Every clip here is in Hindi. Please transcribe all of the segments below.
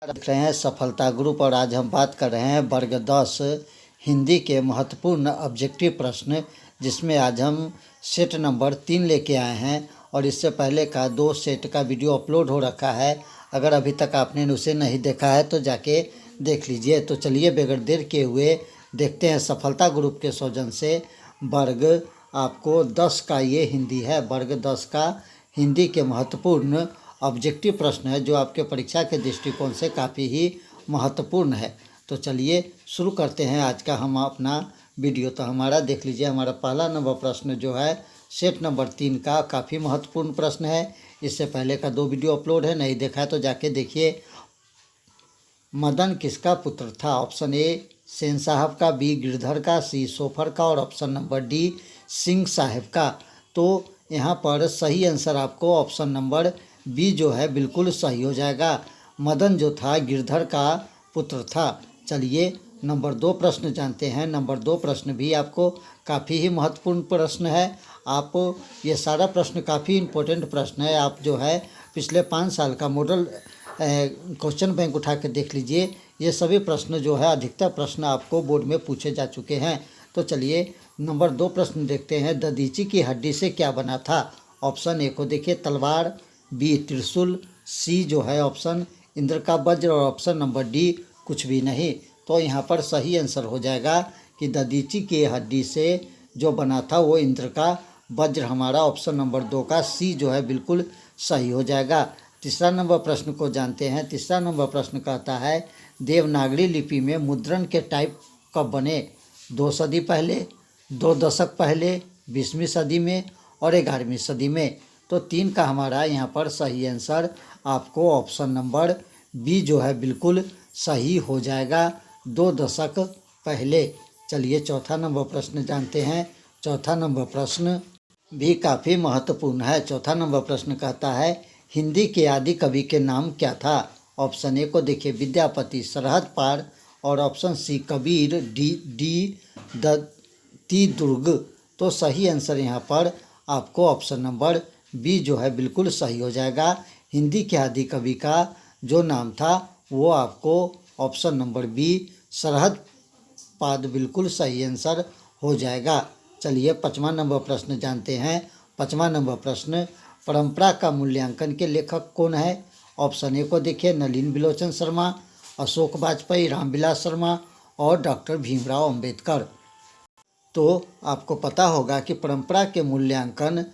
देख रहे हैं सफलता ग्रुप और आज हम बात कर रहे हैं वर्ग 10 हिंदी के महत्वपूर्ण ऑब्जेक्टिव प्रश्न, जिसमें आज हम सेट नंबर 3 लेके आए हैं और इससे पहले का 2 सेट का वीडियो अपलोड हो रखा है। अगर अभी तक आपने उसे नहीं देखा है तो जाके देख लीजिए। तो चलिए बगैर देर किए हुए देखते हैं सफलता ग्रुप के सौजन से वर्ग आपको 10 का ये हिंदी है। वर्ग 10 का हिंदी के महत्वपूर्ण ऑब्जेक्टिव प्रश्न है जो आपके परीक्षा के दृष्टिकोण से काफ़ी ही महत्वपूर्ण है। तो चलिए शुरू करते हैं आज का हम अपना वीडियो। तो हमारा देख लीजिए, हमारा पहला नंबर प्रश्न जो है सेट नंबर 3 का काफ़ी महत्वपूर्ण प्रश्न है। इससे पहले का 2 वीडियो अपलोड है, नहीं देखा है तो जाके देखिए। मदन किसका पुत्र था? ऑप्शन ए सेन साहब का, बी गिरधर का, सी सोफर का और ऑप्शन नंबर डी सिंह साहब का। तो यहाँ पर सही आंसर आपको ऑप्शन नंबर बी जो है बिल्कुल सही हो जाएगा। मदन जो था गिरधर का पुत्र था। चलिए नंबर 2 प्रश्न जानते हैं। नंबर 2 प्रश्न भी आपको काफ़ी ही महत्वपूर्ण प्रश्न है। आप ये सारा प्रश्न काफ़ी इम्पोर्टेंट प्रश्न है। आप जो है पिछले 5 साल का मॉडल क्वेश्चन बैंक उठा के देख लीजिए। ये सभी प्रश्न जो है अधिकतर प्रश्न आपको बोर्ड में पूछे जा चुके हैं। तो चलिए नंबर 2 प्रश्न देखते हैं। दधीची की हड्डी से क्या बना था? ऑप्शन ए को देखिए तलवार, बी त्रिशूल, सी जो है ऑप्शन इंद्र का वज्र और ऑप्शन नंबर डी कुछ भी नहीं। तो यहाँ पर सही आंसर हो जाएगा कि दधीची की हड्डी से जो बना था वो इंद्र का वज्र। हमारा ऑप्शन नंबर 2 का सी जो है बिल्कुल सही हो जाएगा। तीसरा नंबर प्रश्न को जानते हैं। तीसरा नंबर प्रश्न कहता है देवनागरी लिपि में मुद्रण के टाइप कब बने? 2 सदी पहले, 2 दशक पहले, 20वीं सदी में और 11वीं सदी में। तो 3 का हमारा यहाँ पर सही आंसर आपको ऑप्शन नंबर बी जो है बिल्कुल सही हो जाएगा, 2 दशक पहले। चलिए चौथा नंबर प्रश्न जानते हैं। चौथा नंबर प्रश्न भी काफ़ी महत्वपूर्ण है। चौथा नंबर प्रश्न कहता है हिंदी के आदि कवि के नाम क्या था? ऑप्शन ए को देखिए विद्यापति, सरहद पार और ऑप्शन सी कबीर, डी दत्ती दुर्ग। तो सही आंसर यहाँ पर आपको ऑप्शन नंबर बी जो है बिल्कुल सही हो जाएगा। हिंदी के आदि कवि का जो नाम था वो आपको ऑप्शन नंबर बी सरहद पाद बिल्कुल सही आंसर हो जाएगा। चलिए 5वां नंबर प्रश्न जानते हैं। 5वां नंबर प्रश्न परंपरा का मूल्यांकन के लेखक कौन है? ऑप्शन ए को देखिए नलिन बिलोचन शर्मा, अशोक वाजपेयी, रामविलास शर्मा और डॉक्टर भीमराव अंबेडकर। तो आपको पता होगा कि परंपरा के मूल्यांकन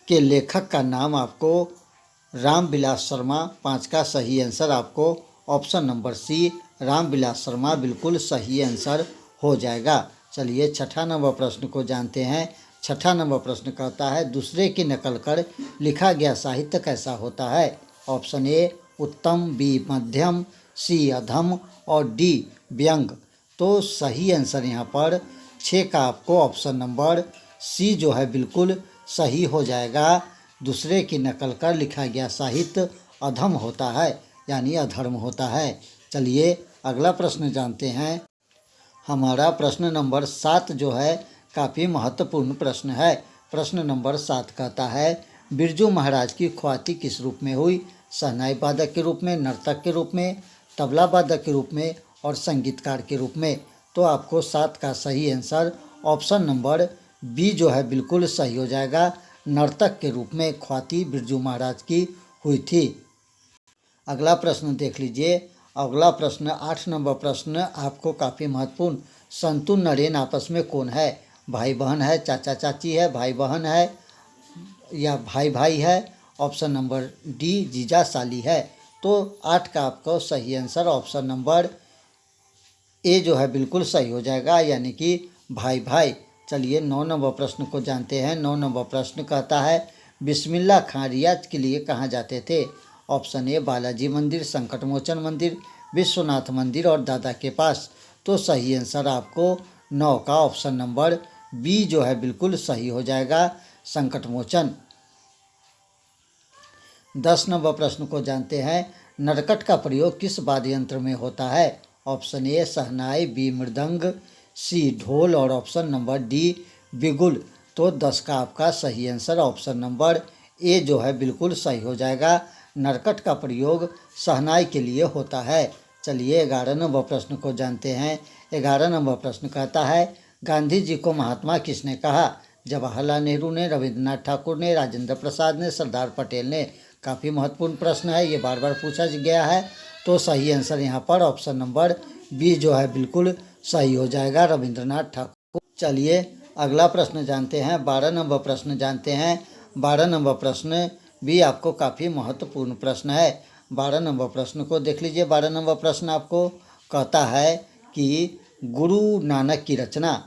के लेखक का नाम आपको रामविलास शर्मा। 5 का सही आंसर आपको option number C Ramvilas Sharma बिल्कुल सही आंसर हो जाएगा। चलिए 6ठा नंबर प्रश्न को जानते हैं। 6ठा नंबर प्रश्न कहता है दूसरे की नकल कर लिखा गया साहित्य कैसा होता है? ऑप्शन ए उत्तम, बी मध्यम, सी अधम और डी व्यंग। तो सही आंसर यहाँ पर 6 का आपको ऑप्शन नंबर सी जो है बिल्कुल सही हो जाएगा। दूसरे की नकल कर लिखा गया साहित्य अधम होता है, यानी अधर्म होता है। चलिए अगला प्रश्न जानते हैं। हमारा प्रश्न नंबर 7 जो है काफ़ी महत्वपूर्ण प्रश्न है। प्रश्न नंबर 7 कहता है बिरजू महाराज की ख्याति किस रूप में हुई? शहनाई वादक के रूप में, नर्तक के रूप में, तबला वादक के रूप में और संगीतकार के रूप में। तो आपको 7 का सही आंसर ऑप्शन नंबर बी जो है बिल्कुल सही हो जाएगा। नर्तक के रूप में ख्याति बिरजू महाराज की हुई थी। अगला प्रश्न देख लीजिए। अगला प्रश्न 8 नंबर प्रश्न आपको काफ़ी महत्वपूर्ण। संतु नरेन आपस में कौन है? भाई बहन है, चाचा चाची है, भाई बहन है या भाई भाई है? ऑप्शन नंबर डी जीजा साली है। तो 8 का आपको सही आंसर ऑप्शन नंबर ए जो है बिल्कुल सही हो जाएगा, यानी कि भाई भाई। चलिए 9 नंबर प्रश्न को जानते हैं। 9 नंबर प्रश्न कहता है बिस्मिल्लाह खां रियाज के लिए कहाँ जाते थे? ऑप्शन ए बालाजी मंदिर, संकट मोचन मंदिर, विश्वनाथ मंदिर और दादा के पास। तो सही आंसर आपको 9 का ऑप्शन नंबर बी जो है बिल्कुल सही हो जाएगा, संकट मोचन। 10 नंबर प्रश्न को जानते हैं। नरकट का प्रयोग किस वाद्य यंत्र में होता है? ऑप्शन ए शहनाई, बी मृदंग, सी ढोल और ऑप्शन नंबर डी बिगुल। तो 10 का आपका सही आंसर ऑप्शन नंबर ए जो है बिल्कुल सही हो जाएगा, नरकट का प्रयोग शहनाई के लिए होता है। चलिए 11 नंबर प्रश्न को जानते हैं। 11 नंबर प्रश्न कहता है, गांधी जी को महात्मा किसने कहा? जवाहरलाल नेहरू ने, रविंद्रनाथ ठाकुर ने, राजेंद्र प्रसाद ने, सरदार पटेल ने। काफ़ी महत्वपूर्ण प्रश्न है, ये बार बार पूछा गया है। तो सही आंसर यहाँ पर ऑप्शन नंबर बी जो है बिल्कुल सही हो जाएगा, रविंद्रनाथ ठाकुर। चलिए अगला प्रश्न जानते हैं, 12 नंबर प्रश्न जानते हैं। 12 नंबर प्रश्न भी आपको काफ़ी महत्वपूर्ण प्रश्न है। 12 नंबर प्रश्न को देख लीजिए। 12 नंबर प्रश्न आपको कहता है कि गुरु नानक की रचना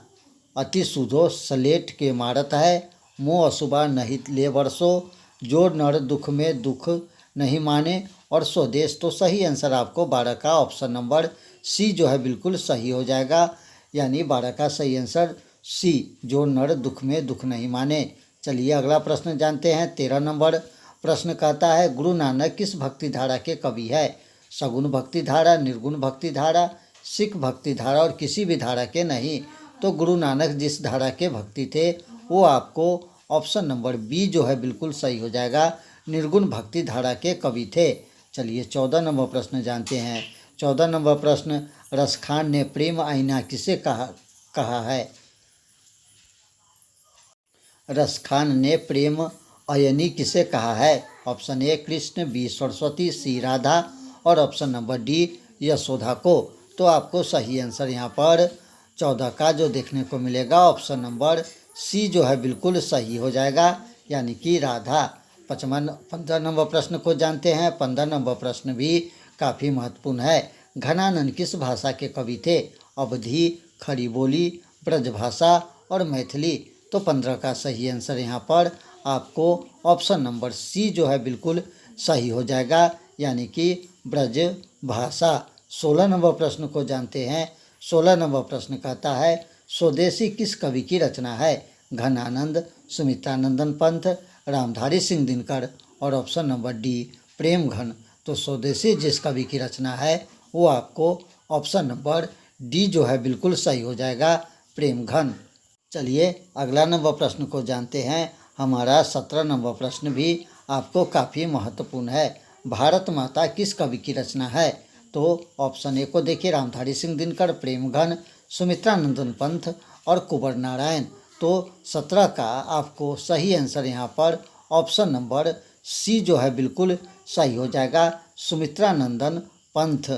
अति सुधो सलेट के मारत है, मोह अशुभा नहीं ले वर्षो, जो नर दुख में दुख नहीं माने और स्वदेश। तो सही आंसर आपको 12 का ऑप्शन नंबर सी जो है बिल्कुल सही हो जाएगा, यानी 12 का सही आंसर सी, जो नर दुख में दुख नहीं माने। चलिए अगला प्रश्न जानते हैं। 13 नंबर प्रश्न कहता है, गुरु नानक किस भक्ति धारा के कवि है? सगुण भक्ति धारा, निर्गुण भक्ति धारा, सिख भक्ति धारा और किसी भी धारा के नहीं। तो गुरु नानक जिस धारा के भक्ति थे वो आपको ऑप्शन नंबर बी जो है बिल्कुल सही हो जाएगा, निर्गुण भक्ति धारा के कवि थे। चलिए 14 नंबर प्रश्न जानते हैं। 14 नंबर प्रश्न, रसखान ने प्रेम आईना किसे कहा है? रसखान ने प्रेम अयनी किसे कहा है? Option A Krishna, B Saraswati, C Radha और ऑप्शन नंबर डी यशोदा को। तो आपको सही आंसर यहाँ पर 14 का जो देखने को मिलेगा ऑप्शन नंबर सी जो है बिल्कुल सही हो जाएगा, यानी कि राधा। 15 नंबर प्रश्न को जानते हैं। 15 नंबर प्रश्न भी काफ़ी महत्वपूर्ण है। घनानंद किस भाषा के कवि थे? अवधी, खड़ी बोली, ब्रजभाषा और मैथिली। तो 15 का सही आंसर यहाँ पर आपको ऑप्शन नंबर सी जो है बिल्कुल सही हो जाएगा, यानी कि ब्रज भाषा। 16 नंबर प्रश्न को जानते हैं। 16 नंबर प्रश्न कहता है, स्वदेशी किस कवि की रचना है? घनानंद, सुमित्रानंदन पंत, रामधारी सिंह दिनकर और ऑप्शन नंबर डी प्रेमघन। तो स्वदेशी जिस कवि की रचना है वो आपको ऑप्शन नंबर डी जो है बिल्कुल सही हो जाएगा, प्रेमघन। चलिए अगला नंबर प्रश्न को जानते हैं। हमारा 17 नंबर प्रश्न भी आपको काफ़ी महत्वपूर्ण है। भारत माता किस कवि की रचना है? तो ऑप्शन ए को देखिए, रामधारी सिंह दिनकर, प्रेमघन, सुमित्रानंदन पंत और कुंवर नारायण। तो 17 का आपको सही आंसर यहाँ पर ऑप्शन नंबर सी जो है बिल्कुल सही हो जाएगा, सुमित्रानंदन पंत।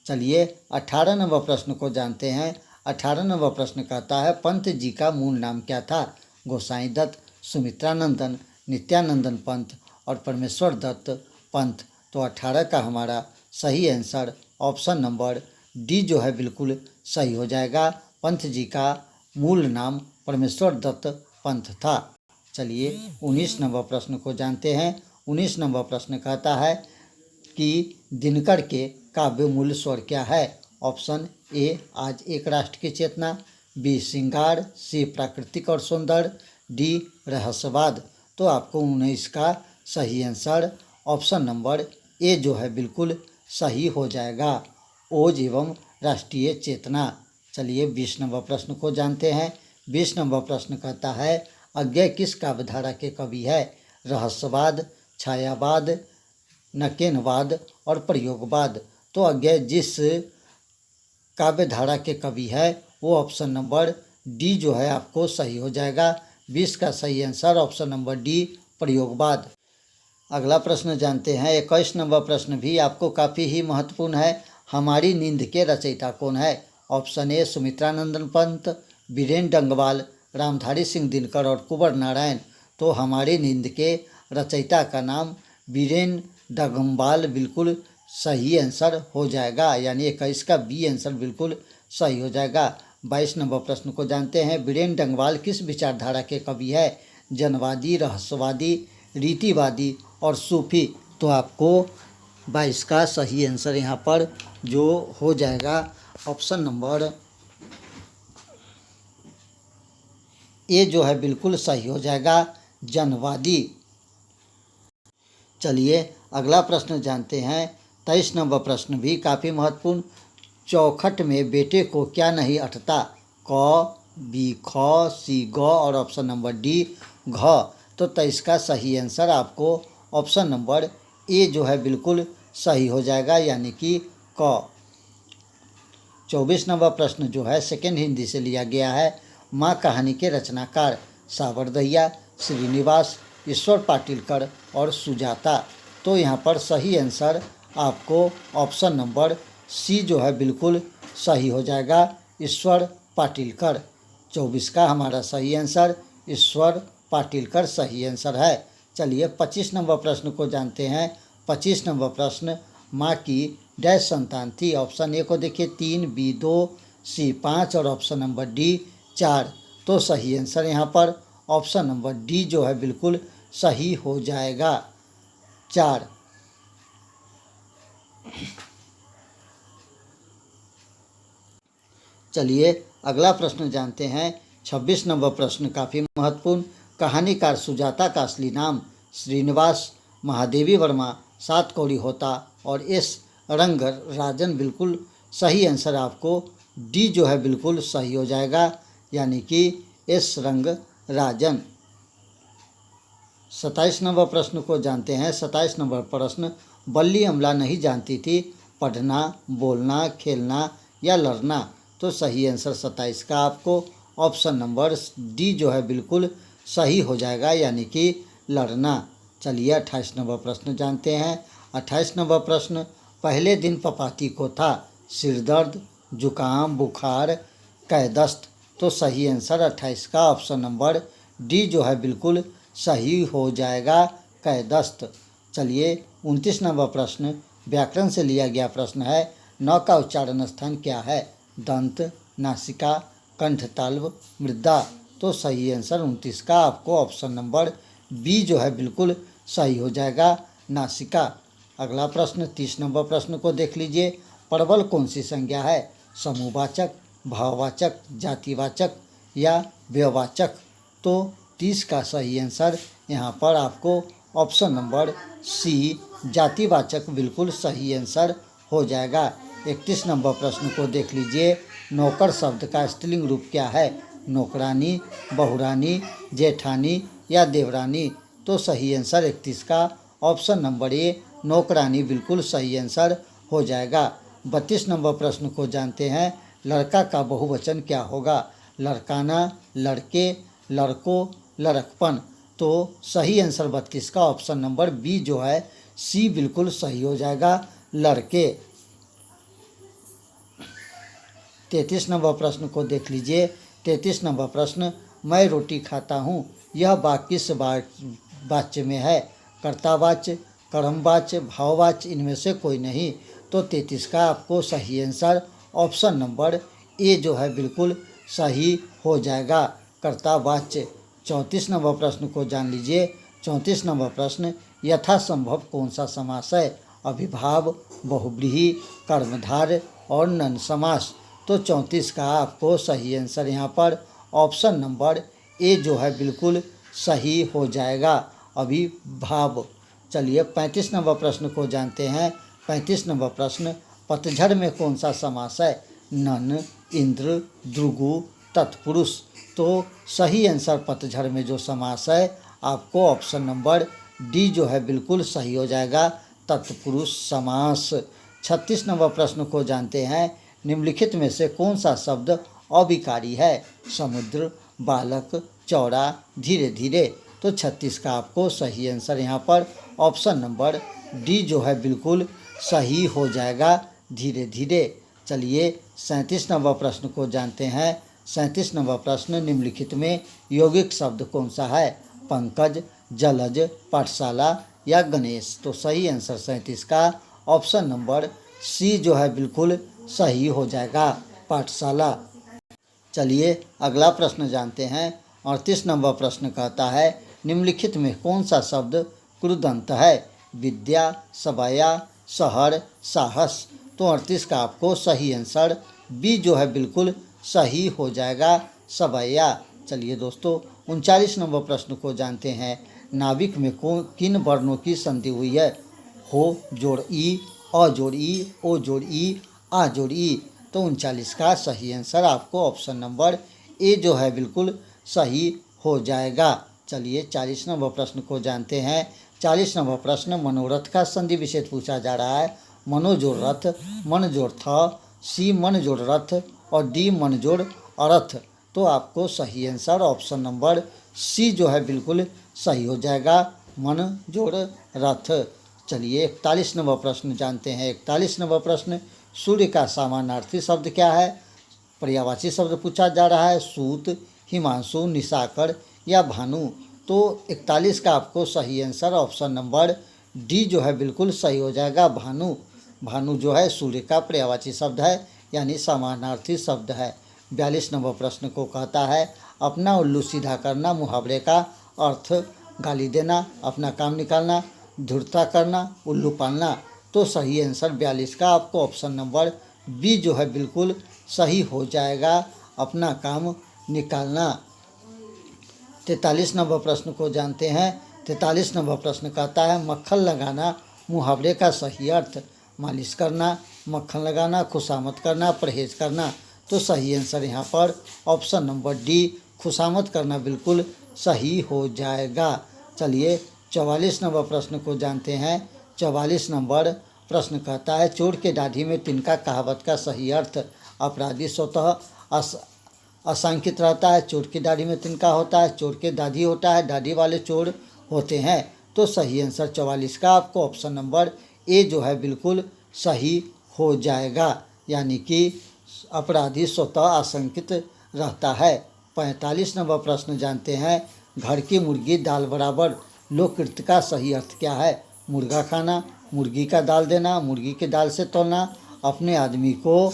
चलिए 18 नंबर प्रश्न को जानते हैं। 18 नंबर प्रश्न कहता है, पंत जी का मूल नाम क्या था? गोसाई दत्त, सुमित्रानंदन, नित्यानंदन पंत और परमेश्वर दत्त पंत। तो 18 का हमारा सही आंसर ऑप्शन नंबर डी जो है बिल्कुल सही हो जाएगा, पंत जी का मूल नाम परमेश्वर दत्त पंत था। चलिए 19 नंबर प्रश्न को जानते हैं। 19 नंबर प्रश्न कहता है कि दिनकर के काव्य मूल स्वर क्या है? ऑप्शन ए आज एक राष्ट्र की चेतना, बी श्रृंगार, सी प्राकृतिक और सौंदर्य, डी रहस्यवाद। तो आपको 19 का सही आंसर ऑप्शन नंबर ए जो है बिल्कुल सही हो जाएगा, ओज एवं राष्ट्रीय चेतना। चलिए 20 नंबर प्रश्न को जानते हैं। 20 नंबर प्रश्न कहता है, अज्ञेय किस काव्यधारा के कवि है? रहस्यवाद, छायावाद, नकेनवाद और प्रयोगवाद। तो अज्ञेय जिस काव्यधारा के कवि है वो ऑप्शन नंबर डी जो है आपको सही हो जाएगा। 20 का सही आंसर ऑप्शन नंबर डी प्रयोगवाद। अगला प्रश्न जानते हैं। 21 नंबर प्रश्न भी आपको काफ़ी ही महत्वपूर्ण है। हमारी नींद के रचयिता कौन है? ऑप्शन ए सुमित्रानंदन पंत, बीरेन डंगवाल, रामधारी सिंह दिनकर और कुंवर नारायण। तो हमारी नींद के रचयिता का नाम बीरेन डंगवाल बिल्कुल सही आंसर हो जाएगा, यानी 21 का बी आंसर बिल्कुल सही हो जाएगा। 22 नंबर प्रश्न को जानते हैं। बीरेन डंगवाल किस विचारधारा के कवि है? जनवादी, रहस्यवादी, रीतिवादी और सूफी। तो आपको 22 का सही आंसर यहाँ पर जो हो जाएगा ऑप्शन नंबर ए जो है बिल्कुल सही हो जाएगा, जनवादी। चलिए अगला प्रश्न जानते हैं। 23 नंबर प्रश्न भी काफ़ी महत्वपूर्ण। चौखट में बेटे को क्या नहीं अटता? क, बी ख, सी ग और ऑप्शन नंबर डी घ। तो 23 का सही आंसर आपको ऑप्शन नंबर ए जो है बिल्कुल सही हो जाएगा, यानी कि क। 24 नंबर प्रश्न जो है सेकेंड हिंदी से लिया गया है। माँ कहानी के रचनाकार सावरदहिया, श्रीनिवास, ईश्वर पाटिलकर और सुजाता। तो यहाँ पर सही आंसर आपको ऑप्शन नंबर सी जो है बिल्कुल सही हो जाएगा, ईश्वर पाटिलकर। 24 का हमारा सही आंसर ईश्वर पाटिलकर सही आंसर है। चलिए 25 नंबर प्रश्न को जानते हैं। 25 नंबर प्रश्न, माँ की डैश संतान थी। ऑप्शन ए को देखिए 3, बी 2, सी 5 और ऑप्शन नंबर डी 4। तो सही आंसर यहाँ पर ऑप्शन नंबर डी जो है बिल्कुल सही हो जाएगा, 4। चलिए अगला प्रश्न जानते हैं। 26 नंबर प्रश्न काफ़ी महत्वपूर्ण। कहानीकार सुजाता का असली नाम श्रीनिवास, महादेवी वर्मा, सातकौड़ी होता और एस रंग राजन। बिल्कुल सही आंसर आपको डी जो है बिल्कुल सही हो जाएगा, यानी कि एस रंग राजन। 27 नंबर प्रश्न को जानते हैं। 27 नंबर प्रश्न, बल्ली अमला नहीं जानती थी पढ़ना, बोलना, खेलना या लड़ना। तो सही आंसर 27 का आपको ऑप्शन नंबर डी जो है बिल्कुल सही हो जाएगा, यानी कि लड़ना। चलिए 28 नंबर प्रश्न जानते हैं। 28 नंबर प्रश्न, पहले दिन पपाती को था सिर दर्द, जुकाम, बुखार, कैदस्त। तो सही आंसर 28 का ऑप्शन नंबर डी जो है बिल्कुल सही हो जाएगा, कैदस्त। चलिए 29 नंबर प्रश्न व्याकरण से लिया गया प्रश्न है। न का उच्चारण स्थान क्या है? दंत, नासिका, कंठताल्व, मृदा। तो सही आंसर 29 का आपको ऑप्शन नंबर बी जो है बिल्कुल सही हो जाएगा, नासिका। अगला प्रश्न 30 नंबर प्रश्न को देख लीजिए। प्रबल कौन सी संज्ञा है? समूहवाचक, भाववाचक, जातिवाचक या व्यवाचक। तो 30 का सही आंसर यहाँ पर आपको ऑप्शन नंबर सी जातिवाचक बिल्कुल सही आंसर हो जाएगा। 31 नंबर प्रश्न को देख लीजिए। नौकर शब्द का स्त्रीलिंग रूप क्या है? नौकरानी, बहुरानी, जेठानी या देवरानी। तो सही आंसर 31 का ऑप्शन नंबर ए नौकरानी बिल्कुल सही आंसर हो जाएगा। 32 नंबर प्रश्न को जानते हैं। लड़का का बहुवचन क्या होगा? लड़काना, लड़के, लड़कों, लड़कपन। तो सही आंसर 32 का ऑप्शन नंबर बी जो है सी बिल्कुल सही हो जाएगा, लड़के। 33 नंबर प्रश्न को देख लीजिए। 33 नंबर प्रश्न, मैं रोटी खाता हूँ, यह वाक्य किस वाच्य में है? कर्तावाच्य, कर्मवाच्य, भाववाच्य, इनमें से कोई नहीं। तो 33 का आपको सही आंसर ऑप्शन नंबर ए जो है बिल्कुल सही हो जाएगा, कर्तावाच्य। 34 नंबर प्रश्न को जान लीजिए। 34 नंबर प्रश्न, यथासंभव कौन सा समास है? अभिभाव, बहुव्रीहि, कर्मधारय और नन समास। तो 34 का आपको सही आंसर यहाँ पर ऑप्शन नंबर ए जो है बिल्कुल सही हो जाएगा, अभिभाव। चलिए 35 नंबर प्रश्न को जानते हैं। 35 नंबर प्रश्न, पतझड़ में कौन सा समास है? नन, इंद्र, भृगु, तत्पुरुष। तो सही आंसर पतझड़ में जो समास है आपको ऑप्शन नंबर डी जो है बिल्कुल सही हो जाएगा, तत्पुरुष समास। 36 नंबर प्रश्न को जानते हैं। निम्नलिखित में से कौन सा शब्द अविकारी है? समुद्र, बालक, चौड़ा, धीरे धीरे। तो 36 का आपको सही आंसर यहाँ पर ऑप्शन नंबर डी जो है बिल्कुल सही हो जाएगा, धीरे धीरे। चलिए 37 नंबर प्रश्न को जानते हैं। 37 नंबर प्रश्न, निम्नलिखित में यौगिक शब्द कौन सा है? पंकज, जलज, पाठशाला या गणेश। तो सही आंसर 37 का ऑप्शन नंबर सी जो है बिल्कुल सही हो जाएगा, पाठशाला। चलिए अगला प्रश्न जानते हैं। 38 नंबर प्रश्न कहता है, निम्नलिखित में कौन सा शब्द कृदंत है? विद्या, सवया, शहर, साहस। तो 38 का आपको सही आंसर बी जो है बिल्कुल सही हो जाएगा, सवैया। चलिए दोस्तों 39 नंबर प्रश्न को जानते हैं। नाविक में किन वर्णों की संधि हुई है? हो जोड़ ई, अ जोड़ ई, ओ जोड़ ई, आ जोड़ ई। तो 39 का सही आंसर आपको ऑप्शन नंबर ए जो है बिल्कुल सही हो जाएगा। चलिए 40 नंबर प्रश्न को जानते हैं। 40 नंबर प्रश्न, मनोरथ का संधि विच्छेद पूछा जा रहा है। मनो जोड़ रथ, मन जोड़ थ, सी मन जोड़ रथ और डी मन जोड़ अर्थ। तो आपको सही आंसर ऑप्शन नंबर सी जो है बिल्कुल सही हो जाएगा, मन जोड़ रथ। चलिए 41 नंबर प्रश्न जानते हैं। 41 नंबर प्रश्न, सूर्य का समानार्थी शब्द क्या है? पर्यायवाची शब्द पूछा जा रहा है। सूत, हिमांशु, निशाकर या भानु। तो 41 का आपको सही आंसर ऑप्शन नंबर डी जो है बिल्कुल सही हो जाएगा, भानु। भानु जो है सूर्य का पर्यायवाची शब्द है, यानी समानार्थी शब्द है। 42 नंबर प्रश्न को कहता है, अपना उल्लू सीधा करना मुहावरे का अर्थ गाली देना, अपना काम निकालना, धूर्तता करना, उल्लू पालना। तो सही आंसर 42 का आपको ऑप्शन नंबर बी जो है बिल्कुल सही हो जाएगा, अपना काम निकालना। 43 नंबर प्रश्न को जानते हैं। 43 नंबर प्रश्न कहता है, मक्खन लगाना मुहावरे का सही अर्थ मालिश करना, मक्खन लगाना, खुशामद करना, परहेज करना। तो सही आंसर यहाँ पर ऑप्शन नंबर डी, खुशामद करना बिल्कुल सही हो जाएगा। चलिए 44 नंबर प्रश्न को जानते हैं। 44 नंबर प्रश्न कहता है, चोर के दाढ़ी में तिनका कहावत का सही अर्थ अपराधी स्वतः असांकित रहता है, चोर की दाढ़ी में तिनका होता है, चोर के दाढ़ी होता है, दाढ़ी वाले चोर होते हैं। तो सही आंसर 44 का आपको ऑप्शन नंबर ए जो है बिल्कुल सही हो जाएगा, यानी कि अपराधी स्वतः आशंकित रहता है। 45 नंबर प्रश्न जानते हैं। घर की मुर्गी दाल बराबर लोककृत का सही अर्थ क्या है? मुर्गा खाना, मुर्गी का दाल देना, मुर्गी के दाल से तोलना, अपने आदमी को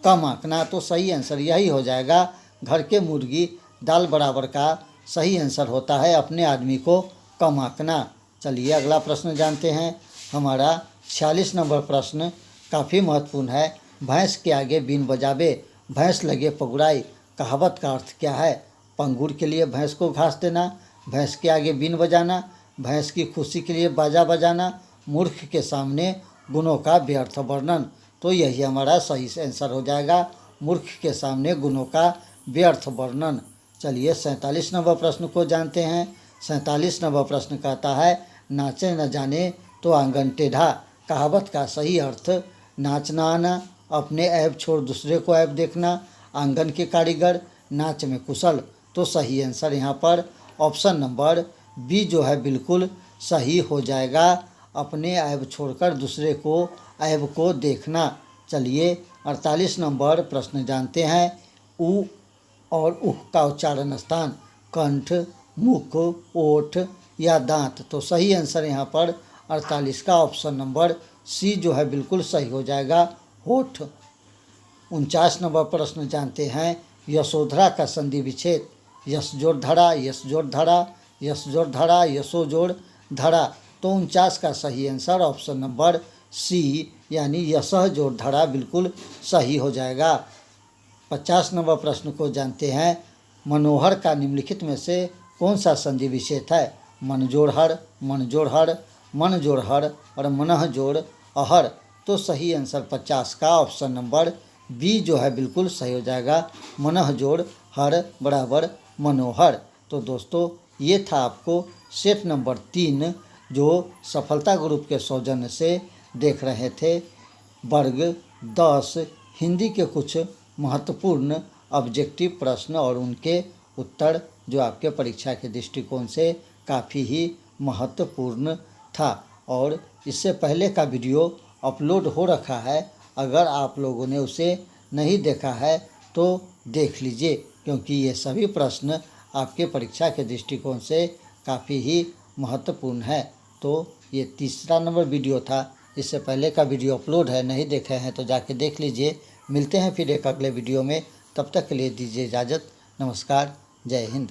कम आंकना। तो सही आंसर यही हो जाएगा, घर के मुर्गी दाल बराबर का सही आंसर होता है अपने आदमी को कम आंकना। चलिए अगला प्रश्न जानते हैं। हमारा 46 नंबर प्रश्न काफ़ी महत्वपूर्ण है। भैंस के आगे बीन बजावे, भैंस लगे पगुराई, कहावत का अर्थ क्या है? पंगुर के लिए भैंस को घास देना, भैंस के आगे बीन बजाना, भैंस की खुशी के लिए बाजा बजाना, मूर्ख के सामने गुणों का व्यर्थ वर्णन। तो यही हमारा सही आंसर हो जाएगा, मूर्ख के सामने गुणों का व्यर्थ वर्णन। चलिए 47 नंबर प्रश्न को जानते हैं। 47 नंबर प्रश्न कहता है, नाचे न जाने तो आंगन टेढ़ा, कहावत का सही अर्थ नाचना आना, अपने ऐब छोड़ दूसरे को ऐब देखना, आंगन के कारीगर, नाच में कुशल। तो सही आंसर यहाँ पर ऑप्शन नंबर बी जो है बिल्कुल सही हो जाएगा, अपने ऐब छोड़कर दूसरे को ऐब को देखना। चलिए 48 नंबर प्रश्न जानते हैं। उ और उह का उच्चारण स्थान कंठ, मुख, ओठ या दांत। तो सही आंसर यहाँ पर 48 का ऑप्शन नंबर सी जो है बिल्कुल सही हो जाएगा, होठ। 49 नंबर प्रश्न जानते हैं। यशोधरा का संधि विच्छेद, यश जोड़ धड़ा, यश जोड़ धड़ा, यश जोड़ धड़ा, यशो जोड़ धड़ा। तो 49 का सही आंसर ऑप्शन नंबर सी यानी यशः जोड़ धड़ा बिल्कुल सही हो जाएगा। 50 नंबर प्रश्न को जानते हैं। मनोहर का निम्नलिखित में से कौन सा संधि विच्छेद है? मन जोड़ हर, मन जोड़ हर, मन जोड़ हर और मनः जोड़ अहर। तो सही आंसर 50 का ऑप्शन नंबर बी जो है बिल्कुल सही हो जाएगा, मनः जोड़ हर बराबर मनोहर। तो दोस्तों ये था आपको सेट नंबर 3 जो सफलता ग्रुप के सौजन्य से देख रहे थे। वर्ग 10 हिंदी के कुछ महत्वपूर्ण ऑब्जेक्टिव प्रश्न और उनके उत्तर जो आपके परीक्षा के दृष्टिकोण से काफ़ी ही महत्वपूर्ण था। और इससे पहले का वीडियो अपलोड हो रखा है, अगर आप लोगों ने उसे नहीं देखा है तो देख लीजिए, क्योंकि ये सभी प्रश्न आपके परीक्षा के दृष्टिकोण से काफ़ी ही महत्वपूर्ण है। तो ये तीसरा नंबर वीडियो था, इससे पहले का वीडियो अपलोड है, नहीं देखे हैं तो जाके देख लीजिए। मिलते हैं फिर एक अगले वीडियो में, तब तक के लिए दीजिए इजाज़त। नमस्कार, जय हिंद।